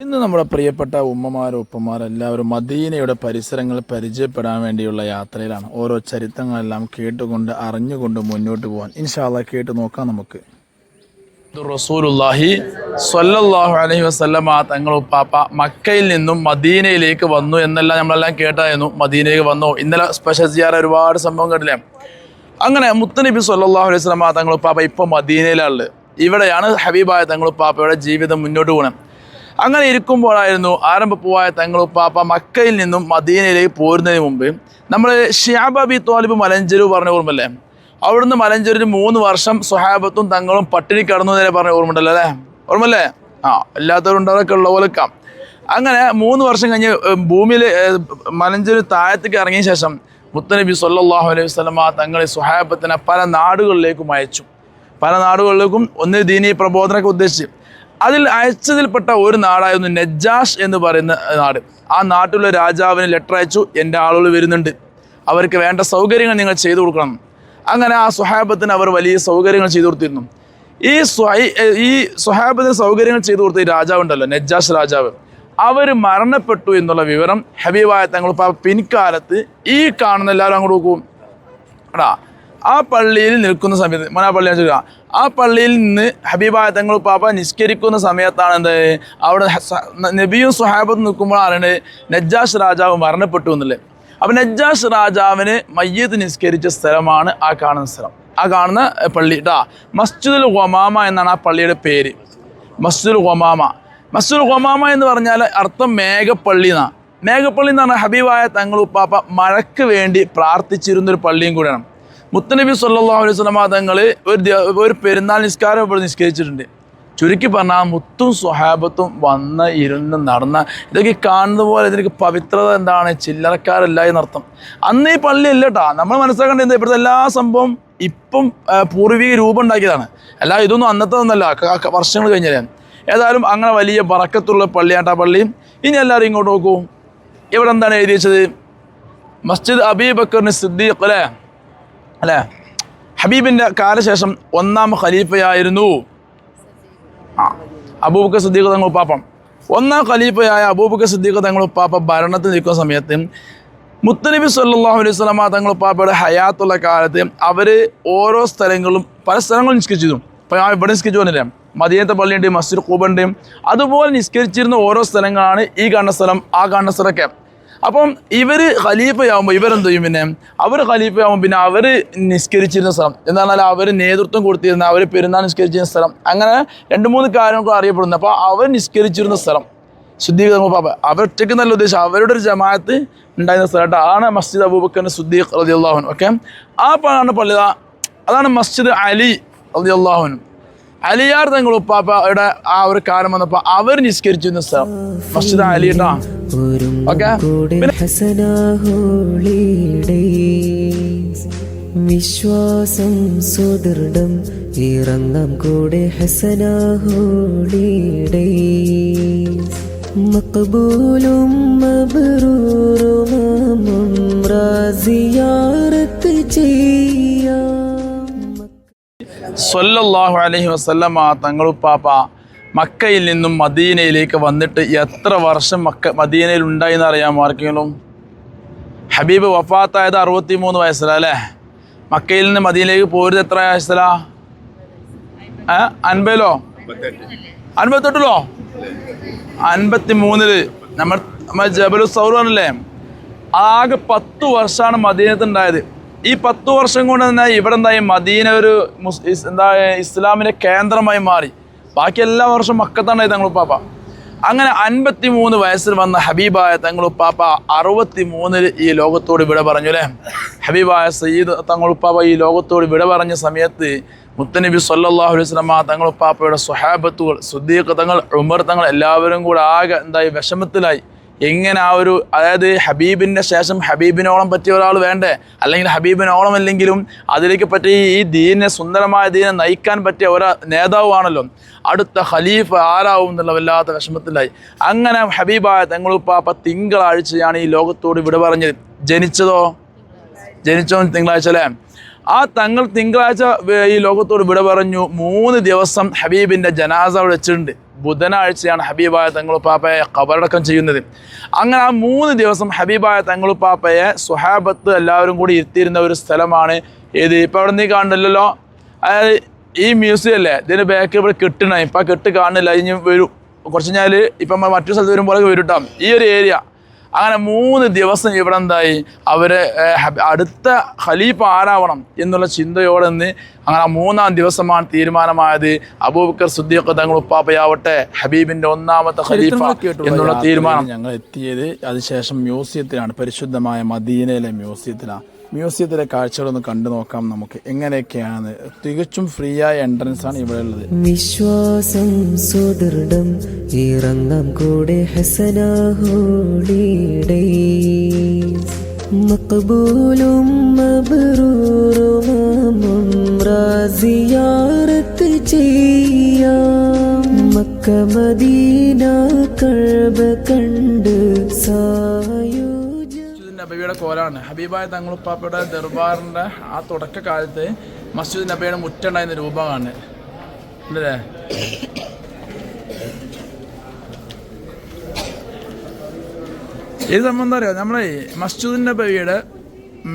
ഇന്ന് നമ്മുടെ പ്രിയപ്പെട്ട ഉമ്മമാരും ഉപ്പമാരും എല്ലാവരും മദീനയുടെ പരിസരങ്ങൾ പരിചയപ്പെടാൻ വേണ്ടിയുള്ള യാത്രയിലാണ്. ഓരോ ചരിത്രങ്ങളെല്ലാം കേട്ടുകൊണ്ട് അറിഞ്ഞുകൊണ്ട് മുന്നോട്ട് പോകാൻ ഇൻഷാ അല്ലാഹ് കേട്ട് നോക്കാം. നമുക്ക് റസൂലുള്ളാഹി സ്വല്ലല്ലാഹു അലൈഹി വസല്ലമ തങ്ങൾ ഉപ്പാപ്പ മക്കയിൽ നിന്നും മദീനയിലേക്ക് വന്നു എന്നെല്ലാം നമ്മളെല്ലാം കേട്ടായിരുന്നു. മദീനയിലേക്ക് വന്നു. ഇന്നലെ സ്പെഷ്യൽ സിയാറ ഒരുപാട് സംഭവം കേട്ടില്ലേ. അങ്ങനെ മുത്തുനബി സ്വല്ലല്ലാഹു അലൈഹി വസല്ലമ തങ്ങൾ ഉപ്പാപ്പ ഇപ്പോൾ മദീനയിലുള്ളത്. ഇവിടെയാണ് ഹബീബായ തങ്ങൾ ഉപ്പാപ്പയുടെ ജീവിതം മുന്നോട്ട് പോകണം. അങ്ങനെ ഇരിക്കുമ്പോഴായിരുന്നു ആരംഭപ്പൂവായ തങ്ങളുപ്പാപ്പ മക്കയിൽ നിന്നും മദീനയിലേക്ക് പോരുന്നതിന് മുമ്പ് നമ്മൾ ഷിയാബ് അബി ത്വാലിബ് മലഞ്ചേരി പറഞ്ഞ ഓർമ്മല്ലേ? അവിടുന്ന് മലഞ്ചേരിൽ 3 വർഷം സ്വഹാബത്തും തങ്ങളും പട്ടിണി കടന്നു എന്നേ പറഞ്ഞ ഓർമ്മയുണ്ടല്ലോ അല്ലേ? ഓർമ്മല്ലേ? എല്ലാത്തവരുണ്ടതൊക്കെ ഉള്ള പോലെക്കാം. അങ്ങനെ 3 വർഷം കഴിഞ്ഞ് ഭൂമിയിൽ മലഞ്ചേരി താഴത്തേക്ക് ഇറങ്ങിയ ശേഷം മുത്തനബി സ്വല്ലല്ലാഹു അലൈഹി വസല്ലമ തങ്ങൾ സ്വഹാബത്തിനെ പല നാടുകളിലേക്കും അയച്ചു. പല നാടുകളിലേക്കും ഒന്ന് ദീനീ പ്രബോധനമൊക്കെ ഉദ്ദേശിച്ച് അതിൽ അയച്ചതിൽപ്പെട്ട ഒരു നാടായിരുന്നു നജ്ജാഷ് എന്ന് പറയുന്ന നാട്. ആ നാട്ടിലുള്ള രാജാവിന് ലെറ്റർ അയച്ചു, എൻ്റെ ആളുകൾ വരുന്നുണ്ട്, അവർക്ക് വേണ്ട സൗകര്യങ്ങൾ നിങ്ങൾ ചെയ്തു കൊടുക്കണം. അങ്ങനെ ആ സ്വഹാബത്തിന് അവർ വലിയ സൗകര്യങ്ങൾ ചെയ്തു കൊടുത്തിരുന്നു. ഈ സ്വഹാബത്തിന് സൗകര്യങ്ങൾ ചെയ്തു കൊടുത്ത ഈ രാജാവുണ്ടല്ലോ, നജ്ജാഷ് രാജാവ്, അവർ മരണപ്പെട്ടു എന്നുള്ള വിവരം ഹബീബായ തങ്ങൾ പിൻകാലത്ത് ഈ കാണുന്ന എല്ലാവരും അങ്ങോട്ട് നോക്കും എടാ ആ പള്ളിയിൽ നിൽക്കുന്ന സമയത്ത് പള്ളി ആ പള്ളിയിൽ നിന്ന് ഹബീബായ തങ്ങൾ പാപ്പ നിസ്കരിക്കുന്ന സമയത്താണ് എന്ത് അവിടെ നബിയും സ്വഹാബത്തും നിൽക്കുമ്പോൾ അറിയണത് നജ്ജാഷ് രാജാവ് മരണപ്പെട്ടു എന്നല്ലേ. അപ്പം നജ്ജാഷ് രാജാവിന് മയ്യത്ത് നിസ്കരിച്ച സ്ഥലമാണ് ആ കാണുന്ന സ്ഥലം, ആ കാണുന്ന പള്ളി മസ്ജിദുൽ ഖമാമ എന്നാണ് ആ പള്ളിയുടെ പേര്. മസ്ജിദുൽ ഖമാമ. മസ്ജിദുൽ ഖമാമ എന്ന് പറഞ്ഞാൽ അർത്ഥം മേഘപ്പള്ളി എന്നാണ്. മേഘപ്പള്ളി എന്ന് പറഞ്ഞാൽ ഹബീബായ തങ്ങൾ പാപ്പ മഴയ്ക്ക് വേണ്ടി പ്രാർത്ഥിച്ചിരുന്നൊരു പള്ളിയും കൂടിയാണ്. മുത്തനബി സ്വല്ലല്ലാഹു അലൈഹി വസല്ലമ തങ്ങൾ ഒരു പെരുന്നാൾ നിസ്കാരം ഇവിടെ നിസ്കരിച്ചിട്ടുണ്ട്. ചുരുക്കി പറഞ്ഞാൽ മുത്തും സ്വഹാബത്തും വന്ന് ഇരുന്ന് നടന്ന ഇതൊക്കെ കാണുന്ന പോലെ ഇതിലേക്ക് പവിത്രത എന്താണ്, ചില്ലറക്കാരല്ല എന്നർത്ഥം. അന്ന് ഈ പള്ളി അല്ല കേട്ടോ. നമ്മൾ മനസ്സിലാക്കേണ്ടത് ഇപ്പോഴത്തെ എല്ലാ സംഭവം ഇപ്പം പൂർവിക രൂപം ഉണ്ടാക്കിയതാണ്. അല്ല ഇതൊന്നും അന്നത്തെ ഒന്നല്ല, വർഷങ്ങൾ കഴിഞ്ഞാലേ. ഏതായാലും അങ്ങനെ വലിയ ബറക്കത്തുള്ള പള്ളിയാട്ടാ പള്ളി. ഇനി എല്ലാവരും ഇങ്ങോട്ട് നോക്കൂ. ഇവിടെ എന്താണ് എഴുതി വെച്ചത്? മസ്ജിദ് അബീ ബക്കറിന് സിദ്ദീഖ് അല്ലേ? ഹബീബിൻ്റെ കാലശേഷം 1ാം ഖലീഫയായിരുന്നു അബൂബക്കർ സിദ്ദീഖ് തങ്ങൾ ഉപ്പാപ്പ. 1ാം ഖലീഫയായ അബൂബക്കർ സിദ്ദീഖ് തങ്ങൾ ഉപ്പാപ്പ ഭരണത്തിൽ നിൽക്കുന്ന സമയത്ത് മുത്തനബി സ്വല്ലല്ലാഹു അലൈഹി വസല്ലമ തങ്ങൾ ഉപ്പാപ്പയുടെ ഹയാത്തുള്ള കാലത്ത് അവർ ഓരോ സ്ഥലങ്ങളും പല സ്ഥലങ്ങളും നിസ്കരിച്ചിരുന്നു. ഇപ്പോൾ ഞാൻ ഇവിടെ നിസ്കരിച്ചു പറഞ്ഞില്ലേ, മദീനത്തെ പള്ളിയുണ്ട്, മസ്ജിദ് ഖുബ ഉണ്ട്. അതുപോലെ നിസ്കരിച്ചിരുന്ന ഓരോ സ്ഥലങ്ങളാണ് ഈ കാണുന്ന സ്ഥലം, ആ കാണുന്ന സ്ഥലമൊക്കെ. അപ്പം ഇവർ ഖലീഫയാകുമ്പോൾ ഇവരെന്ത് ചെയ്യും? പിന്നെ അവർ ഖലീഫയാകുമ്പോൾ പിന്നെ അവർ നിസ്കരിച്ചിരുന്ന സ്ഥലം എന്താ പറഞ്ഞാൽ അവർ നേതൃത്വം കൊടുത്തിരുന്ന, അവർ പെരുന്നാൾ നിസ്കരിച്ചിരുന്ന സ്ഥലം, അങ്ങനെ 2-3 കാര്യങ്ങൾ അറിയപ്പെടുന്നു. അപ്പോൾ അവർ നിസ്കരിച്ചിരുന്ന സ്ഥലം സിദ്ദീഖ് പാപ്പ അവരൊറ്റയ്ക്ക് നല്ല ഉദ്ദേശം അവരുടെ ഒരു ജമാഅത്ത് ഉണ്ടായിരുന്ന സ്ഥലം ആണ് മസ്ജിദ് അബൂബക്കർ സിദ്ദീഖ് റളിയല്ലാഹു അൻഹു. ഓക്കെ, ആ പള്ളി അതാണ് മസ്ജിദ് അലി റളിയല്ലാഹു അൻഹു. അലിയാർ തങ്ങൾ ഉപ്പാപ്പയുടെ ആ ഒരു കാലം വന്നപ്പോൾ അവർ നിസ്കരിച്ചിരുന്ന സ്ഥലം മസ്ജിദ് അലി ട്ടാ. ഓക്കെ, വിശ്വാസം സുദൃഢം ഇറങ്ങാം കൂടെ ഹസന ഹോളിഡേ മഖബൂലും മബ്റൂറും സിയാറത്ത് ചെയ്യാം. സ്വല്ലല്ലാഹു അലൈഹി വസല്ലമ തങ്ങളുപ്പാപ്പ മക്കയിൽ നിന്നും മദീനയിലേക്ക് വന്നിട്ട് എത്ര വർഷം മദീനയിൽ ഉണ്ടായിന്ന് അറിയാമോ ആർക്കെങ്കിലും? ഹബീബ് വഫാത്തായത് 63 വയസ്സിലല്ലേ? മക്കയിൽ നിന്ന് മദീനയിലേക്ക് പോരുത് എത്ര വയസ്സിലാ? 50ലോ 58ലോ 53 നമ്മൾ ജബലു സൗറാണല്ലേ. ആകെ 10 വർഷമാണ് മദീനത്ത് ഉണ്ടായത്. ഈ 10 വർഷം കൊണ്ട് തന്നെ ഇവിടെ എന്തായി? മദീന ഒരു ഇസ്ലാമിൻ്റെ കേന്ദ്രമായി മാറി. ബാക്കി എല്ലാ വർഷവും മക്കത്താണ്ടായി തങ്ങളുപ്പാപ്പ. അങ്ങനെ 53 വയസ്സിൽ വന്ന ഹബീബായ തങ്ങളുപ്പാപ്പ 63 ഈ ലോകത്തോട് വിട പറഞ്ഞു അല്ലേ? ഹബീബായ സയ്യിദ് തങ്ങളുപ്പാപ്പ ഈ ലോകത്തോട് വിട പറഞ്ഞ സമയത്ത് മുത്തനബി സ്വല്ലല്ലാഹു അലൈഹി വസല്ലമ തങ്ങളുപ്പാപ്പയുടെ സ്വഹാബത്തുകൾ, സിദ്ദീഖ് തങ്ങൾ, ഉമർ തങ്ങൾ എല്ലാവരും കൂടെ ആകെ എന്തായി? വിഷമത്തിലായി. എങ്ങനെ ആ ഒരു, അതായത് ഹബീബിൻ്റെ ശേഷം ഹബീബിനോളം പറ്റിയ ഒരാൾ വേണ്ടേ? അല്ലെങ്കിൽ ഹബീബിനോളം അല്ലെങ്കിലും അതിലേക്ക് പറ്റിയ ഈ ദീനെ, സുന്ദരമായ ദീനെ നയിക്കാൻ പറ്റിയ ഒരു നേതാവാണല്ലോ. അടുത്ത ഖലീഫ ആരാവും എന്നുള്ള വല്ലാത്ത വിഷമത്തിലായി. അങ്ങനെ ഹബീബായ തങ്ങളുപ്പാപ്പ തിങ്കളാഴ്ചയാണ് ഈ ലോകത്തോട് വിട പറഞ്ഞത്. ജനിച്ചതോ തിങ്കളാഴ്ച അല്ലേ? ആ തങ്ങൾ തിങ്കളാഴ്ച ഈ ലോകത്തോട് വിട പറഞ്ഞു. 3 ദിവസം ഹബീബിൻ്റെ ജനാസ അവിടെ വെച്ചിട്ടുണ്ട്. ബുധനാഴ്ചയാണ് ഹബീബായ തങ്ങളുപ്പാപ്പയെ ഖബറടക്കം ചെയ്യുന്നത്. അങ്ങനെ ആ 3 ദിവസം ഹബീബായ തങ്ങളുപ്പാപ്പയെ സ്വഹാബത്ത് എല്ലാവരും കൂടി ഇരുത്തിയിരുന്ന ഒരു സ്ഥലമാണ് ഏത്? ഇപ്പോൾ അവിടെ നീ കാണുന്നില്ലല്ലോ, അതായത് ഈ മ്യൂസിയം അല്ലേ, ഇതിന് ബാക്ക് ഇവിടെ കെട്ടണേ, ഇപ്പം ആ കെട്ട് കാണുന്നില്ല, ഇനി വരും കുറച്ച് കഴിഞ്ഞാൽ ഇപ്പം മറ്റൊരു സ്ഥലത്ത് വരുമ്പോഴൊക്കെ വരും കേട്ടോ ഈ ഒരു ഏരിയ. അങ്ങനെ 3 ദിവസം ഇവിടെ എന്തായി, അവർ അടുത്ത ഖലീഫ ആരാവണം എന്നുള്ള ചിന്തയോടെ നിന്ന് അങ്ങനെ 3-ാം ദിവസമാണ് തീരുമാനമായത് അബൂബക്കർ സിദ്ദീഖ് തങ്ങൾ ഉപ്പാപ്പയാവട്ടെ ഹബീബിൻ്റെ 1ാമത്തെ ഖലീഫ എന്നുള്ള തീരുമാനം. ഞങ്ങൾ എത്തിയത് അതിനുശേഷം മ്യൂസിയത്തിലാണ്, പരിശുദ്ധമായ മദീനയിലെ മ്യൂസിയത്തിലാണ്. മ്യൂസിയത്തിലെ കാഴ്ചകളൊന്ന് കണ്ടു നോക്കാം നമുക്ക് എങ്ങനെയൊക്കെയാണ്. തികച്ചും ഫ്രീ ആയ എൻട്രൻസ് ആണ് ഇവിടെ ഉള്ളത്. വിശ്വാസം സുദൃഢം ഇറങ്ങാം കൂടെ ഹസന ഹോളിഡേ മഖബൂലും മബ്റൂറും സിയാറത്ത് ചെയ്യാം മക്ക മദീന കഅബ കണ്ട് സായോ നബിയുടെ കോലാണ്. ഹബീബായ തങ്ങളുപ്പാപ്പയുടെ ദർബാറിൻ്റെ ആ തുടക്കകാലത്ത് മസ്ജിദ് നബിയുടെ മുറ്റുണ്ടായിരുന്ന രൂപമാണ് അല്ലേ. ഇത് സംബന്ധം എന്താ അറിയോ, നമ്മളെ മസ്ജിദ് നബിയുടെ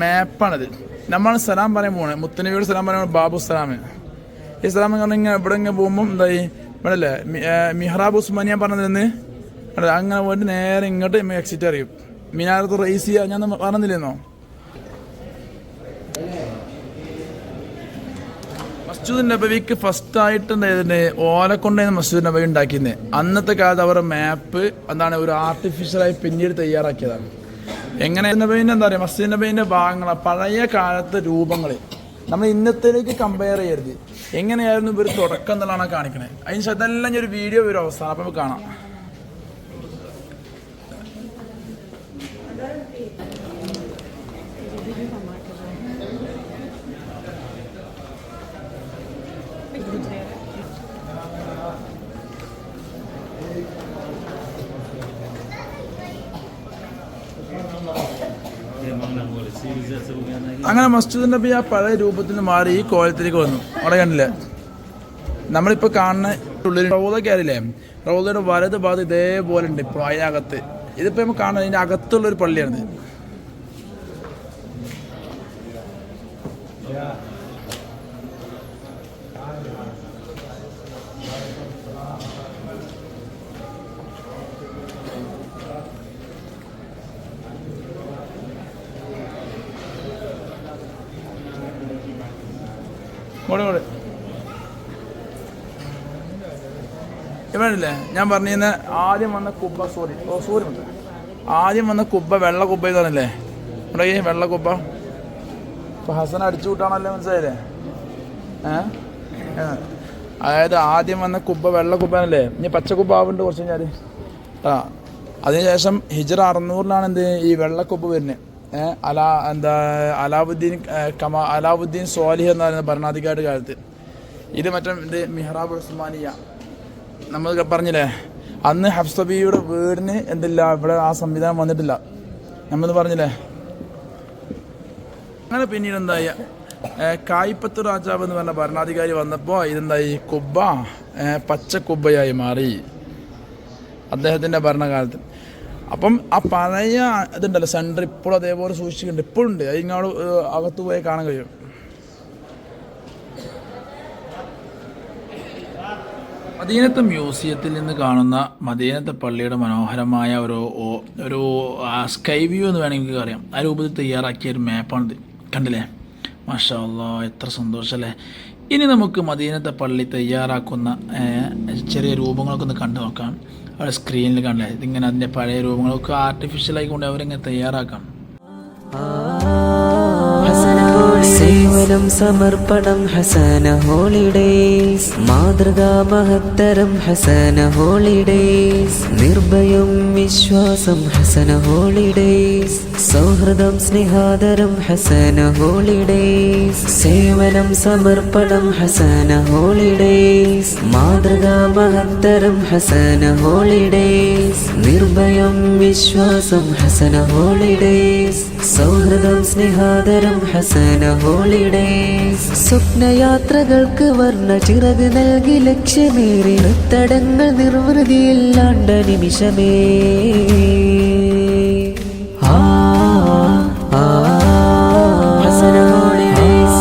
മാപ്പാണിത്. നമ്മൾ സലാം പറയാൻ പോകണേ, മുത്തനബിയോട് സലാം പറയാൻ ബാബു സലാം. ഈ സലാം എന്ന് പറഞ്ഞാൽ ഇങ്ങനെ ഇവിടെ ഇങ്ങനെ പോകുമ്പം എന്തായി ഇവിടെ അല്ലേ മിഹ്റാബ് ഉസ്മാനിയ പറഞ്ഞതിൽ അങ്ങനെ പോയിട്ട് നേരെ ഇങ്ങോട്ട് എക്സിറ്റ് അറിയും. മിനാരത്ത് റൈസിയ ഞാൻ പറഞ്ഞില്ലെന്നോ. മസ്ജിദ് നബവിക്ക് ഫസ്റ്റായിട്ട് എന്തായിരുന്നു ഓലക്കൊണ്ടായിരുന്നു മസ്ജിദ് നബവി ഉണ്ടാക്കിയിരുന്നത്. അന്നത്തെ കാലത്ത് അവരുടെ മാപ്പ് എന്താണ് ഒരു ആർട്ടിഫിഷ്യലായി പിന്നീട് തയ്യാറാക്കിയതാണ്. എങ്ങനെ നബീൻ്റെ എന്താ പറയുക, മസ്ജിദ് നബീൻ്റെ ഭാഗങ്ങൾ പഴയ കാലത്തെ രൂപങ്ങൾ നമ്മൾ ഇന്നത്തേക്ക് കമ്പയർ ചെയ്യരുത്. എങ്ങനെയായിരുന്നു ഇവർ തുടക്കം എന്നുള്ളതാണ് കാണിക്കണത്. അതിന് ശേഷം അതെല്ലാം ഒരു വീഡിയോ വരും അവസാനം, അപ്പം നമുക്ക് കാണാം. അങ്ങനെ മസ്ജിദ് നബി ആ പഴയ രൂപത്തിൽ നിന്ന് മാറി ഈ കോലത്തിലേക്ക് വന്നു. അവിടെ കണ്ടില്ലേ നമ്മളിപ്പോൾ കാണുന്ന ഉള്ളിൽ റൗദൊക്കെ അറിയില്ലേ, റൗദയുടെ വലത് ഭാഗത്ത് ഇതേപോലെ ഉണ്ട് ഇപ്പോൾ അതിനകത്ത്. ഇതിപ്പോൾ നമ്മൾ കാണുന്നത് ഇതിൻ്റെ അകത്തുള്ളൊരു പള്ളിയാണിത്. ഇവനല്ലേ ഞാൻ പറഞ്ഞിരുന്ന ആദ്യം വന്ന കുബ്ബ ആദ്യം വന്ന കുബ്ബ വെള്ള കുബ്ബ ഇതാണല്ലേ ഇവിടെ ഈ വെള്ള കുബ്ബ. ഇപ്പം ഹസൻ അടിച്ചു കൂട്ടാണല്ലേ, മനസ്സിലായില്ലേ? അതായത് ആദ്യം വന്ന കുബ്ബ വെള്ള കുബ്ബാനല്ലേ, ഇനി പച്ച കുബ്ബ ആവുന്നുണ്ട് കുറച്ച് കഴിഞ്ഞാൽ. അതിനുശേഷം ഹിജ്റ 600-ലാണ് എന്ത് ഈ വെള്ളക്കുബ്ബ വരുന്നത്. അലാവുദ്ദീൻ സ്വാലിഹ് എന്ന് പറയുന്ന ഭരണാധികാരി കാലത്ത്. ഇത് മറ്റേ ഇത് മിഹ്റാബ് ഉസ്മാനിയ നമ്മൾ പറഞ്ഞില്ലേ, അന്ന് ഹഫ്സബിയുടെ വീടിന് എന്തില്ല ഇവിടെ ആ സംവിധാനം വന്നിട്ടില്ല, നമ്മളത് പറഞ്ഞില്ലേ. അങ്ങനെ പിന്നീട് എന്തായി, കായിപ്പത്ത് രാജാവ് എന്ന് പറഞ്ഞ ഭരണാധികാരി വന്നപ്പോൾ ഇതെന്തായി കുബ്ബ പച്ച കുബ്ബയായി മാറി അദ്ദേഹത്തിൻ്റെ ഭരണകാലത്ത്. അപ്പം ആ പഴയ ഇതുണ്ടല്ലോ സെൻറ്റർ ഇപ്പോഴും അതേപോലെ സൂക്ഷിക്കുന്നുണ്ട്, ഇപ്പോഴും ഉണ്ട്. അത് ഇങ്ങോട്ട് അകത്ത് പോയി കാണാൻ കഴിയും. മദീനത്തെ മ്യൂസിയത്തിൽ നിന്ന് കാണുന്ന മദീനത്തെ പള്ളിയുടെ മനോഹരമായ ഒരു സ്കൈ വ്യൂ എന്ന് വേണമെങ്കിൽ അറിയാം. ആ രൂപത്തിൽ തയ്യാറാക്കിയ ഒരു മാപ്പാണിത്, കണ്ടില്ലേ? മാഷാ അല്ലാഹ്, എത്ര സന്തോഷമല്ലേ. ഇനി നമുക്ക് മദീനത്തെ പള്ളി തയ്യാറാക്കുന്ന ചെറിയ രൂപങ്ങളൊക്കെ ഒന്ന് കണ്ടു നോക്കാം. അവിടെ സ്ക്രീനിൽ കണ്ടില്ലേ, ഇതിങ്ങനെ അതിൻ്റെ പഴയ രൂപങ്ങളൊക്കെ ആർട്ടിഫിഷ്യലായിക്കൊണ്ട് അവരിങ്ങനെ തയ്യാറാക്കാം. സേവനം സമർപ്പണം ഹസന ഹോളിഡേയ്സ്, മാതൃകാ മഹത്തരം ഹസന ഹോളിഡേയ്സ്, നിർഭയം വിശ്വാസം ഹസന ഹോളിഡേയ്സ്, സൗഹൃദം സ്നേഹാദരം ഹസന ഹോളിഡേയ്സ്, സേവനം സമർപ്പണം ഹസന ഹോളിഡേയ്സ്, മാതൃകാ മഹത്തരം ഹസന ഹോളിഡേയ്സ്, നിർഭയം സ്നേഹം വിശ്വാസം ഹസന ഹോളിഡേയ്സ് സൗഹൃദം സ്നേഹാദരം ഹസന ഹോളിഡേയ്സ് സ്വപ്നയാത്രകൾക്ക് വർണ്ണ ചിറക് നൽകി ലക്ഷ്യമേറി തടങ്ങൾ നിർവൃതിയില്ലാണ്ട നിമിഷമേ ഹസന ഹോളിഡേയ്സ്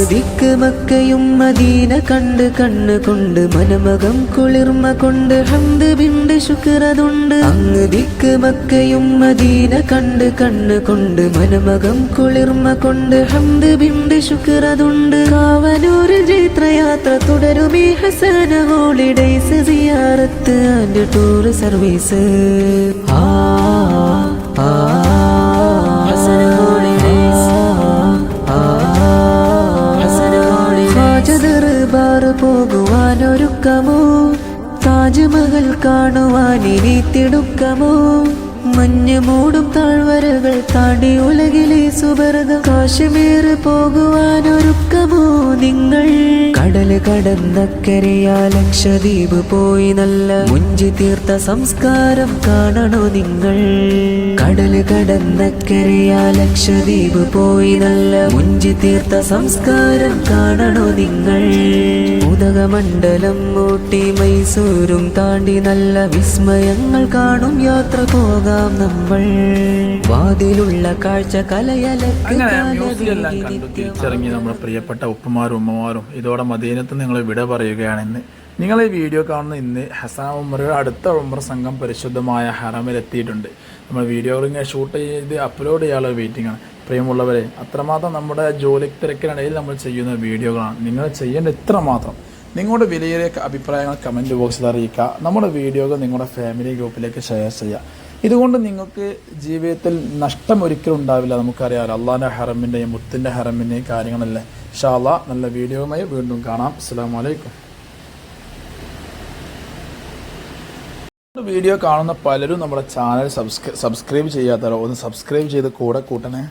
ദിക്ക് മക്കയും മദീന കണ്ട് കണ്ണ് കൊണ്ട് മനമകം കുളിർമ കൊണ്ട് ഹംദ് ബിണ്ട് ശുക്രതുണ്ട് അങ്ങ് ദിക്ക് മക്കയും മദീന കണ്ട് കണ്ണ് കൊണ്ട് മനമകം കുളിർമ കൊണ്ട് ഹംദ് ബിണ്ട് ശുക്രതുണ്ട് കാവനൂർ ജൈത്രയാത്ര തുടരുമീ ഹസന ഹോളിഡേയ്സ് സിയാറത്ത് ആൻഡ് ടൂർ സർവീസ് ഹസന ഹോളിഡേയ്സ് ദർബാർ പോകുവാനൊരുക്കമോ താജ്മഹൽ കാണുവാനിനി തിടുക്കമോ മഞ്ഞ് മൂടും താഴ്വരകൾ താണ്ടി ഉലകിലെ സുബർഗം കാശ്മീർ പോകുവാനൊരുക്കമോ നിങ്ങൾ കടല് കടന്നക്കരയാ ലക്ഷദ്വീപ് പോയി നല്ല മുഞ്ചി തീർത്ത സംസ്കാരം കാണണോ നിങ്ങൾ കടല് കടന്നക്കരയാ ലക്ഷദ്വീപ് പോയി നല്ല മുഞ്ചി തീർത്ത സംസ്കാരം കാണണോ നിങ്ങൾ ഉദകമണ്ഡലം ഊട്ടി മൈസൂരും താണ്ടി നല്ല വിസ്മയങ്ങൾ കാണും യാത്ര പോകാം നമ്മൾ വാതിലുള്ള കാഴ്ച അങ്ങനെ മ്യൂസിയം എല്ലാം കണ്ടു തിരിച്ചിറങ്ങി നമ്മുടെ പ്രിയപ്പെട്ട ഉപ്പമാരും ഉമ്മമാരും ഇതോടെ മദീനത്ത് നിങ്ങൾ വിട പറയുകയാണെന്ന് നിങ്ങൾ ഈ വീഡിയോ കാണുന്ന ഇന്ന് ഹസൻ ഉമറയുടെ അടുത്ത ഉമർ സംഘം പരിശുദ്ധമായ ഹറമിൽ എത്തിയിട്ടുണ്ട്. നമ്മൾ വീഡിയോകൾ ഇങ്ങനെ ഷൂട്ട് ചെയ്ത് അപ്ലോഡ് ചെയ്യാനുള്ള വെയിറ്റിംഗ് ആണ്. പ്രിയമുള്ളവരെ, അത്രമാത്രം നമ്മുടെ ജോലി തിരക്കിനിടയിൽ നമ്മൾ ചെയ്യുന്ന വീഡിയോകളാണ്. നിങ്ങൾ ചെയ്യേണ്ട ഇത്രമാത്രം നിങ്ങളുടെ വിലയേറിയ അഭിപ്രായങ്ങൾ കമൻറ്റ് ബോക്സിൽ അറിയിക്കുക. നമ്മുടെ വീഡിയോകൾ നിങ്ങളുടെ ഫാമിലി ഗ്രൂപ്പിലേക്ക് ഷെയർ ചെയ്യുക. ഇതുകൊണ്ട് നിങ്ങൾക്ക് ജീവിതത്തിൽ നഷ്ടം ഒരിക്കലും ഉണ്ടാവില്ല. നമുക്കറിയാമല്ലോ അള്ളാഹിൻ്റെ ഹറമിൻ്റെയും മുത്തിൻ്റെ ഹറമിൻ്റെയും കാര്യങ്ങളല്ലേ. ഇൻഷാ അല്ലാഹ് നല്ല വീഡിയോയുമായി വീണ്ടും കാണാം. അസ്സലാമു അലൈക്കും. വീഡിയോ കാണുന്ന പലരും നമ്മുടെ ചാനൽ സബ്സ്ക്രൈബ് ചെയ്യാത്തവരോ ഒന്ന് സബ്സ്ക്രൈബ് ചെയ്ത് കൂടെ കൂട്ടണേ.